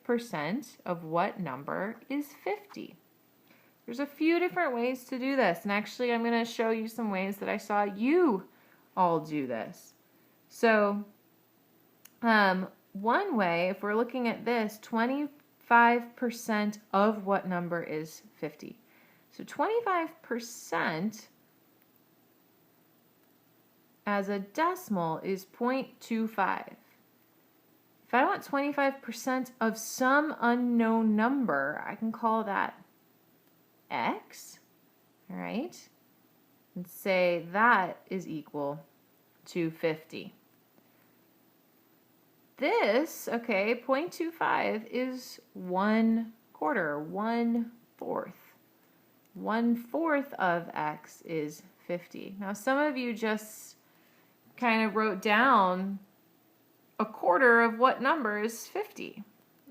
25% of what number is 50? There's a few different ways to do this, and actually I'm going to show you some ways that I saw you all do this. So one way, if we're looking at this, 25% of what number is 50? So 25% as a decimal is 0.25. If I want 25% of some unknown number, I can call that x, all right? And say that is equal to 50. This, okay, 0.25 is 1/4, 1/4. 1/4 of x is 50. Now some of you just kind of wrote down 1/4 of what number is 50.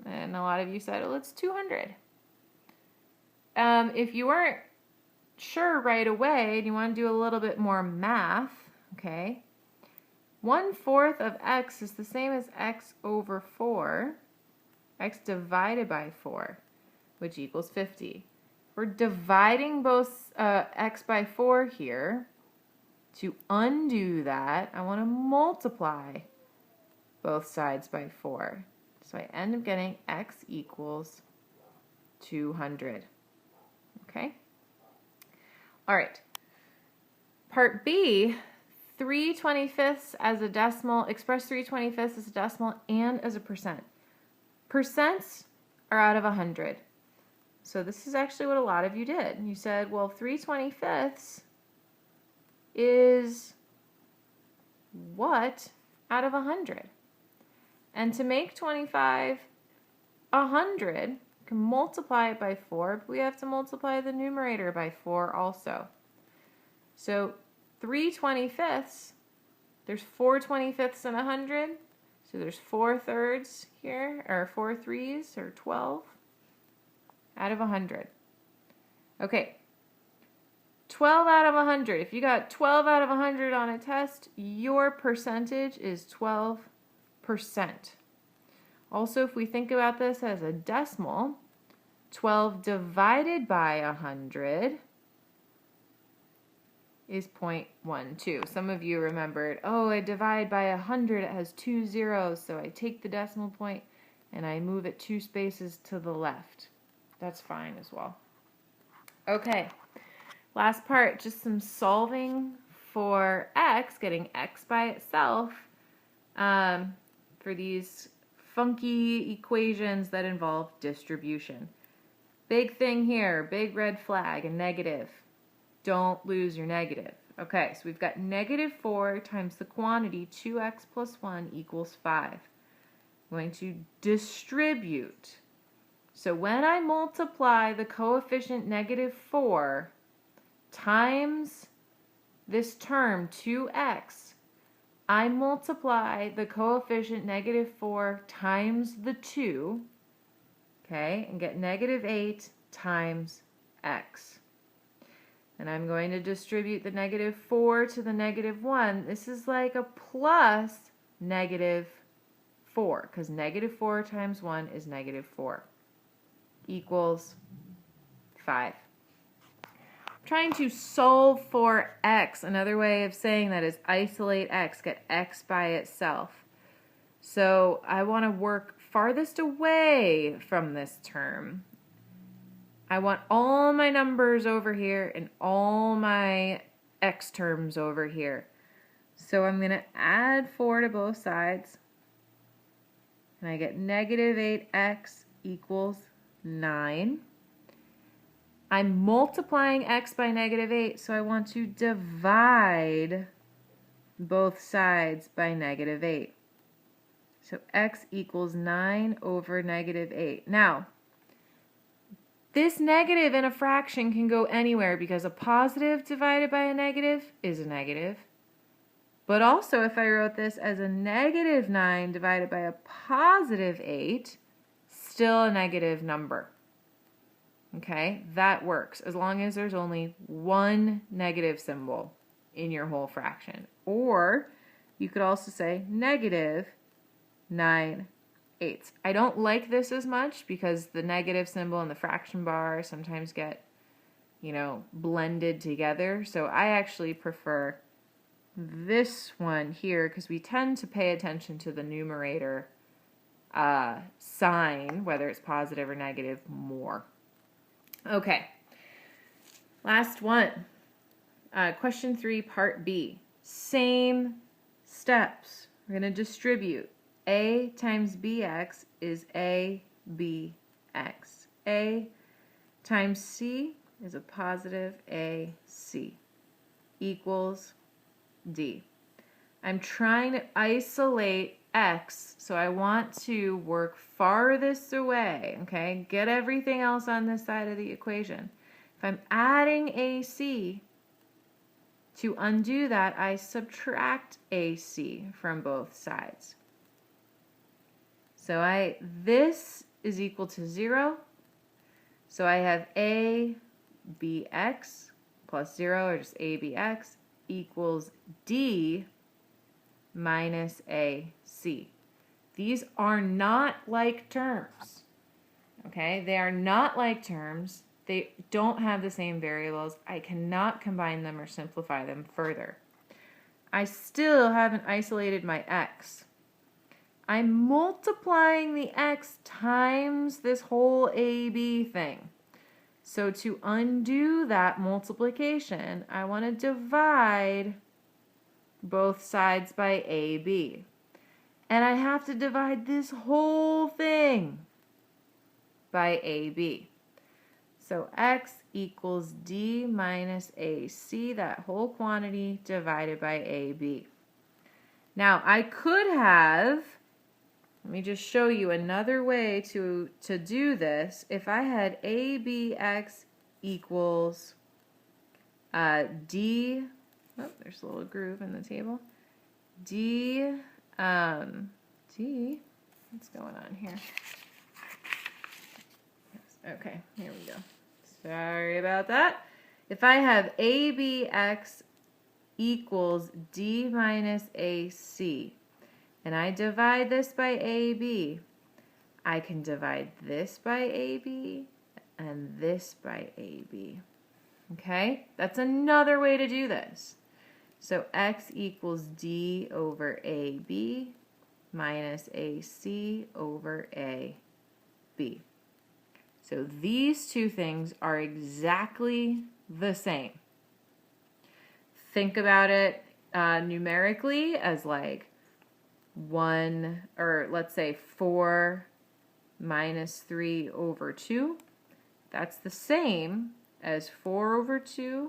And a lot of you said, well, it's 200. If you weren't sure right away and you want to do a little bit more math, okay, 1/4 of x is the same as x over 4, x divided by 4, which equals 50. We're dividing both x by 4 here. To undo that, I want to multiply both sides by 4. So I end up getting x equals 200. Okay? All right. Part B, 3/25 as a decimal, express 3/25 as a decimal and as a percent. Percents are out of 100. So this is actually what a lot of you did. You said, well, 3/25 is what out of 100? And to make 25 100, you can multiply it by 4, but we have to multiply the numerator by 4 also. So 3/25, there's 4/25 in 100, so there's 4/3 here, or 4 3s, or 12 out of 100. Okay. 12 out of 100. If you got 12 out of 100 on a test, your percentage is 12%. Also, if we think about this as a decimal, 12 divided by 100 is 0.12. Some of you remembered, oh, I divide by 100, it has 2 zeros, so I take the decimal point and I move it 2 spaces to the left. That's fine as well. Okay. Last part, just some solving for x, getting x by itself for these funky equations that involve distribution. Big thing here, big red flag, a negative. Don't lose your negative. Okay, so we've got -4 times the quantity 2x plus 1 equals 5. I'm going to distribute. So when I multiply the coefficient -4 times this term 2x, I multiply the coefficient -4 times the 2, okay, and get -8 times x. And I'm going to distribute the -4 to the -1. This is like a plus -4, because -4 times 1 is -4, equals 5. Trying to solve for x. Another way of saying that is isolate x, get x by itself. So I want to work farthest away from this term. I want all my numbers over here and all my x terms over here. So I'm going to add 4 to both sides. And I get -8x equals 9. I'm multiplying x by -8, so I want to divide both sides by -8. So x equals 9 over -8. Now, this negative in a fraction can go anywhere because a positive divided by a negative is a negative. But also, if I wrote this as a -9 divided by a +8, still a negative number. Okay, that works as long as there's only one negative symbol in your whole fraction. Or you could also say -9 eighths. I don't like this as much because the negative symbol and the fraction bar sometimes get, you know, blended together. So I actually prefer this one here because we tend to pay attention to the numerator sign, whether it's positive or negative, more. Okay, last one. Question 3, part B. Same steps. We're going to distribute. A times bx is a bx. A times c is a positive ac equals d. I'm trying to isolate x, so I want to work farthest away, okay? Get everything else on this side of the equation. If I'm adding ac, to undo that, I subtract ac from both sides. So this is equal to 0. So I have a bx plus 0, or just a bx, equals d minus ac. These are not like terms. Okay? They are not like terms. They don't have the same variables. I cannot combine them or simplify them further. I still haven't isolated my x. I'm multiplying the x times this whole AB thing. So to undo that multiplication, I want to divide both sides by AB. And I have to divide this whole thing by AB. So x equals d minus ac, that whole quantity divided by AB. Now I could have, let me just show you another way to do this. If I had ABX equals D, oh, there's a little groove in the table. D, what's going on here? Yes, okay, here we go. Sorry about that. If I have ABX equals D minus AC, and I divide this by AB, I can divide this by AB and this by AB. Okay? That's another way to do this. So x equals D over AB minus AC over AB. So these two things are exactly the same. Think about it numerically as like 1, or let's say 4 minus 3 over 2. That's the same as 4 over 2